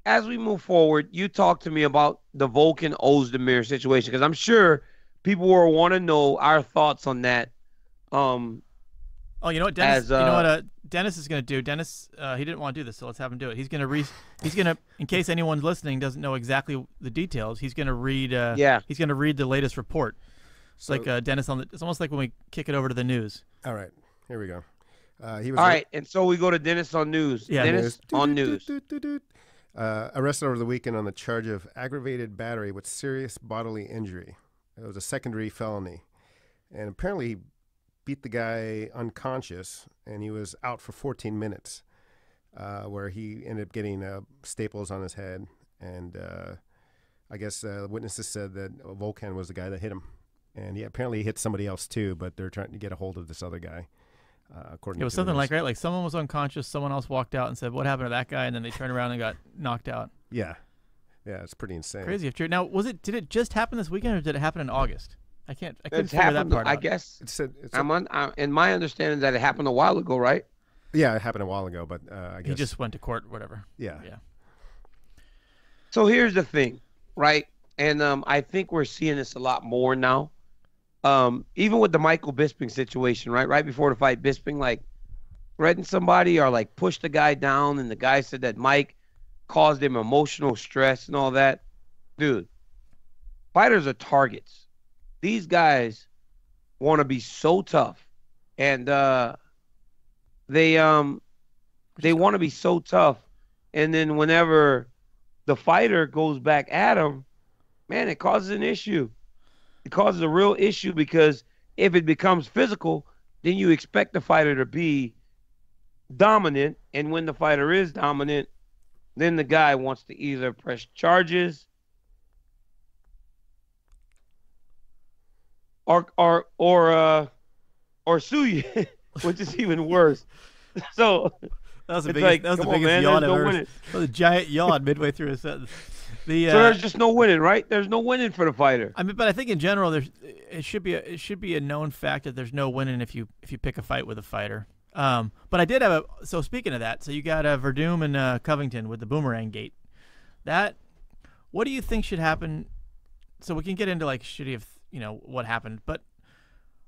as we move forward, you talk to me about the Volkan Oezdemir situation because I'm sure people will want to know our thoughts on that. Um, Oh, you know what, Dennis? as You know what? Dennis is going to do. Dennis, he didn't want to do this, so let's have him do it. He's going to He's going to, in case anyone listening doesn't know exactly the details, he's going to read. Yeah. He's going to read the latest report. It's So- like Dennis on the. It's almost like when we kick it over to the news. All right, here we go. He was All right, and so we go to Dennis on news. Yeah. Dennis on news. Arrested over the weekend on the charge of aggravated battery with serious bodily injury. It was a secondary felony, and apparently he beat the guy unconscious, and he was out for 14 minutes, where he ended up getting staples on his head. And I guess witnesses said that Volkan was the guy that hit him, and he apparently hit somebody else too. But they're trying to get a hold of this other guy. According It was to the something news. like someone was unconscious, someone else walked out and said, "What happened to that guy?" And then they turned around and got knocked out. Yeah, it's pretty insane. Crazy if true. Now, did it just happen this weekend, or did it happen in August? I couldn't It's figure that happened. part I out. guess. It's In my understanding that it happened a while ago, right? yeah, it happened a while ago, but I guess He just went to court, whatever. yeah. So here's the thing, right? And I think we're seeing this a lot more now. Even with the Michael Bisping situation, right? Right before the fight, Bisping like threatened somebody or like pushed the guy down, and the guy said that Mike caused him emotional stress and all that. Dude, fighters are targets. These guys want to be so tough, and they want to be so tough, and then whenever the fighter goes back at them, man, it causes an issue. It causes a real issue because if it becomes physical, then you expect the fighter to be dominant, and when the fighter is dominant, then the guy wants to either press charges or sue you, which is even worse. So That was the it's biggest, like, that was the come on, biggest man, yawn there's I've no ever. winning. That was a giant yawn midway through a sentence. So there's just no winning, right? There's no winning for the fighter. I mean, but I think in general, it should be a known fact that there's no winning if you pick a fight with a fighter. But I did have a. So speaking of that, so you got Werdum and Covington with the boomerang gate. What do you think should happen? So we can get into like shitty of what happened, but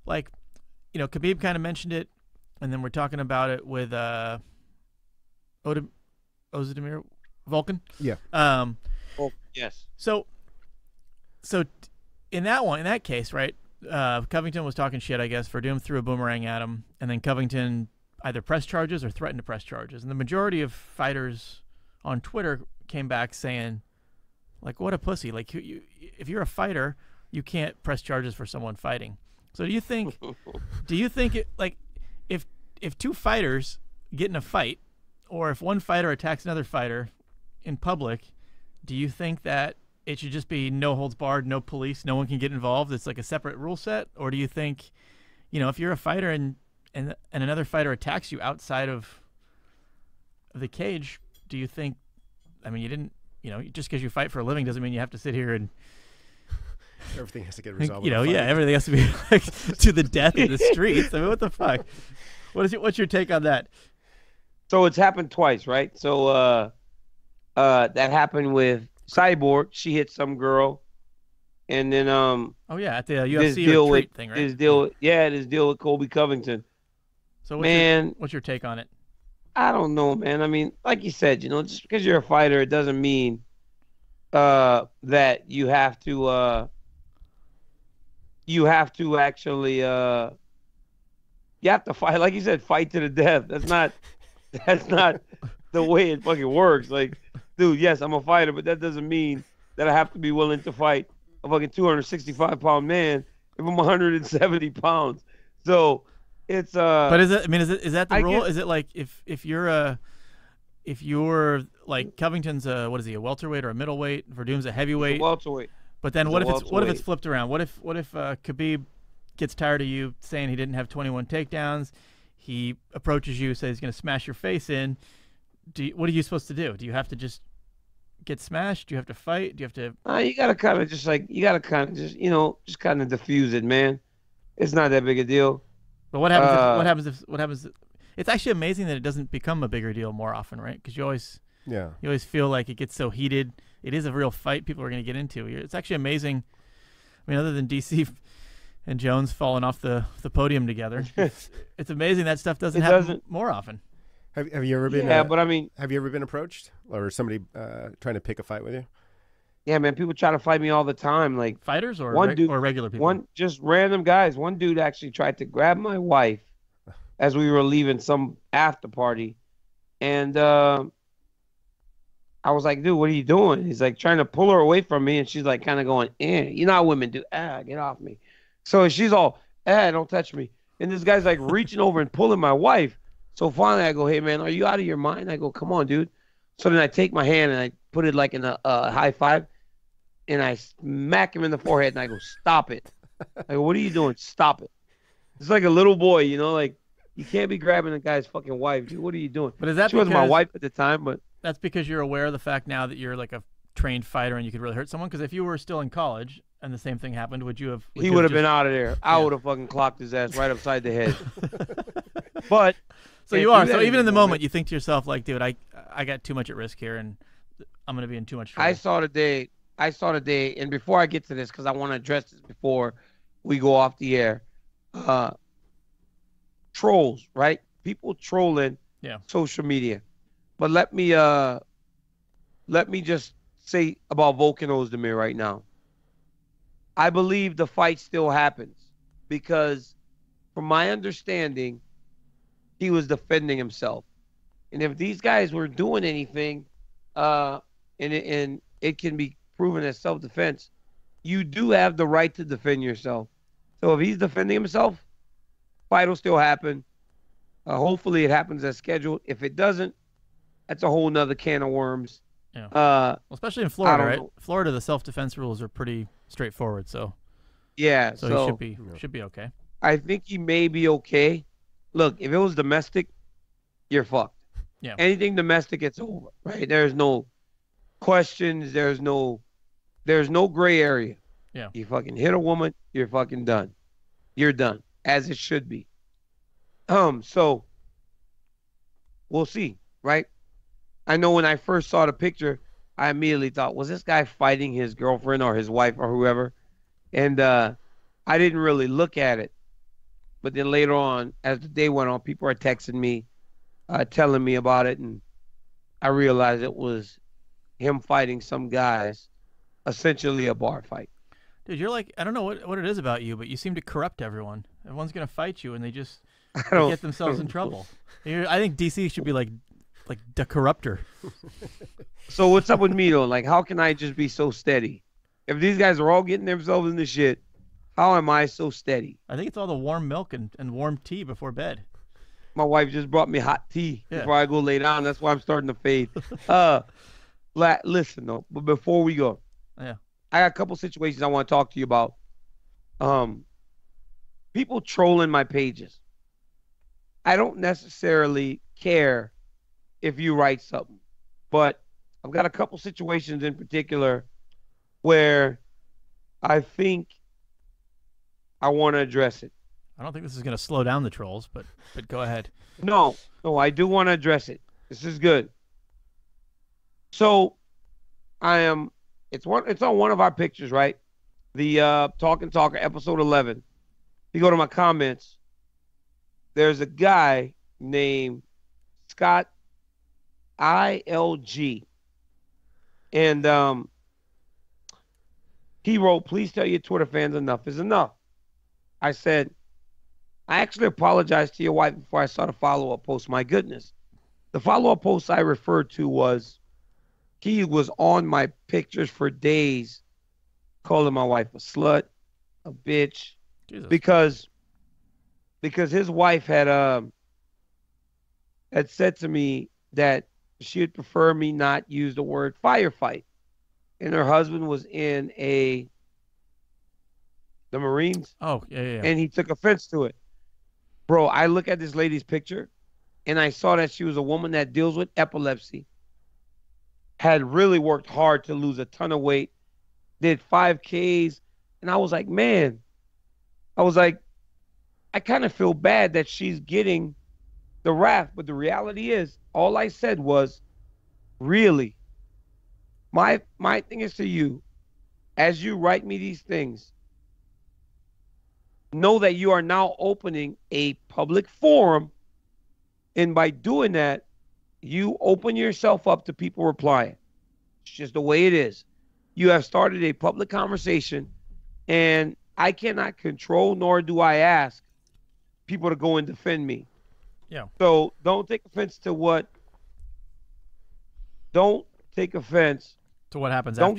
like Khabib kind of mentioned it, and then we're talking about it with Oezdemir, Volkan. Yeah. Oh, yes. So in that case, right? Covington was talking shit, I guess. Werdum threw a boomerang at him, and then Covington either pressed charges or threatened to press charges. And the majority of fighters on Twitter came back saying, like, what a pussy. Like, if you're a fighter, you can't press charges for someone fighting. So do you think if two fighters get in a fight, or if one fighter attacks another fighter in public, do you think that it should just be no holds barred, no police, no one can get involved? It's like a separate rule set? Or do you think, if you're a fighter and another fighter attacks you outside of the cage, do you think, I mean, you didn't, just because you fight for a living doesn't mean you have to sit here and, Everything has to get resolved. everything has to be like to the death in the streets. I mean, what the fuck? What's your take on that? So it's happened twice, right? So that happened with Cyborg. She hit some girl, and then Oh yeah, at the this UFC deal retreat with thing, right? this deal with Colby Covington. So what's your take on it? I don't know, man. I mean, like you said, just because you're a fighter, it doesn't mean that you have to actually you have to fight, like you said, fight to the death. That's not the way it fucking works. Like, dude, yes, I'm a fighter, but that doesn't mean that I have to be willing to fight a fucking 265-pound man if I'm 170 pounds. So it's But is that the I rule? guess- Is it like if you're like Covington's a welterweight or a middleweight, Verdum's a heavyweight, welterweight. but then he's what a if it's welterweight. flipped around? What if Khabib gets tired of you saying he didn't have 21 takedowns? He approaches you, says he's going to smash your face in. What are you supposed to do? Do you have to just get smashed? Do you have to fight? Do you have to? You gotta kind of just kind of diffuse it, man. It's not that big a deal. But what happens? What happens? It's actually amazing that it doesn't become a bigger deal more often, right? Because you always Yeah. You always feel like it gets so heated. It is a real fight people are going to get into. It's actually amazing. I mean, other than DC and Jones falling off the podium together, it's amazing that stuff doesn't happen more often. Have you ever been? Yeah, but I mean, have you ever been approached or somebody trying to pick a fight with you? Yeah, man, people try to fight me all the time. Like fighters or or regular people? Just random guys. One dude actually tried to grab my wife as we were leaving some after party. And I was like, dude, what are you doing? He's like trying to pull her away from me. And she's like kind of going, you know how women do. Get off me. So she's all, don't touch me. And this guy's like reaching over and pulling my wife. So finally I go, hey, man, are you out of your mind? I go, come on, dude. So then I take my hand and I put it like in a high five. And I smack him in the forehead and I go, stop it. I go, what are you doing? Stop it. It's like a little boy, you know, like you can't be grabbing a guy's fucking wife. Dude, what are you doing? But is that she wasn't my wife at the time, but that's because you're aware of the fact now that you're like a trained fighter and you could really hurt someone? Because if you were still in college and the same thing happened, would you have? He would have been out of there. I would have fucking clocked his ass right upside the head. But so you are. So even in the moment, you think to yourself, like, dude, I got too much at risk here, and I'm gonna be in too much trouble. I saw the day, and before I get to this, because I want to address this before we go off the air, trolls, right? People trolling social media. But let me just say about Volkan Oezdemir right now. I believe the fight still happens because, from my understanding, he was defending himself. And if these guys were doing anything, and it can be proven as self-defense, you do have the right to defend yourself. So if he's defending himself, fight will still happen. Hopefully it happens as scheduled. If it doesn't, that's a whole nother can of worms. Yeah. Well, especially in Florida, right? Know. Florida, the self-defense rules are pretty straightforward. So yeah, so he should be okay. I think he may be okay. Look, if it was domestic, you're fucked. Yeah. Anything domestic, it's over, right? There's no questions. There's no gray area. Yeah. You fucking hit a woman, you're fucking done. You're done, as it should be. So we'll see, right? I know when I first saw the picture, I immediately thought, was this guy fighting his girlfriend or his wife or whoever? And I didn't really look at it. But then later on, as the day went on, people are texting me, telling me about it, and I realized it was him fighting some guys, essentially a bar fight. Dude, you're like, I don't know what it is about you, but you seem to corrupt everyone. Everyone's going to fight you, and they just get themselves in trouble. I think DC should be like the corruptor. So what's up with me, though? Like, how can I just be so steady? If these guys are all getting themselves in the shit, how am I so steady? I think it's all the warm milk and warm tea before bed. My wife just brought me hot tea before I go lay down. That's why I'm starting to fade. Listen, though, but before we go, I got a couple situations I want to talk to you about. People trolling my pages. I don't necessarily care if you write something, but I've got a couple situations in particular where I think I want to address it. I don't think this is going to slow down the trolls, but go ahead. No, I do want to address it. This is good. So it's on one of our pictures, right? The Talking Talker, episode 11. If you go to my comments, there's a guy named Scott ILG. And he wrote, please tell your Twitter fans enough is enough. I said, I actually apologized to your wife before I saw the follow-up post. My goodness. The follow-up post I referred to was, he was on my pictures for days calling my wife a slut, a bitch, Jesus. because his wife had said to me that she would prefer me not use the word firefight. And her husband was in the Marines. Oh, yeah. And he took offense to it. Bro, I look at this lady's picture, and I saw that she was a woman that deals with epilepsy, had really worked hard to lose a ton of weight, did 5Ks, and I was like, man, I kind of feel bad that she's getting the wrath, but the reality is, all I said was, Really. My thing is to you, as you write me these things, know that you are now opening a public forum, and by doing that, you open yourself up to people replying. It's just the way it is. You have started a public conversation, and I cannot control, nor do I ask people to go and defend me. Yeah. So don't take offense to what. Don't take offense. To what happens Don't after.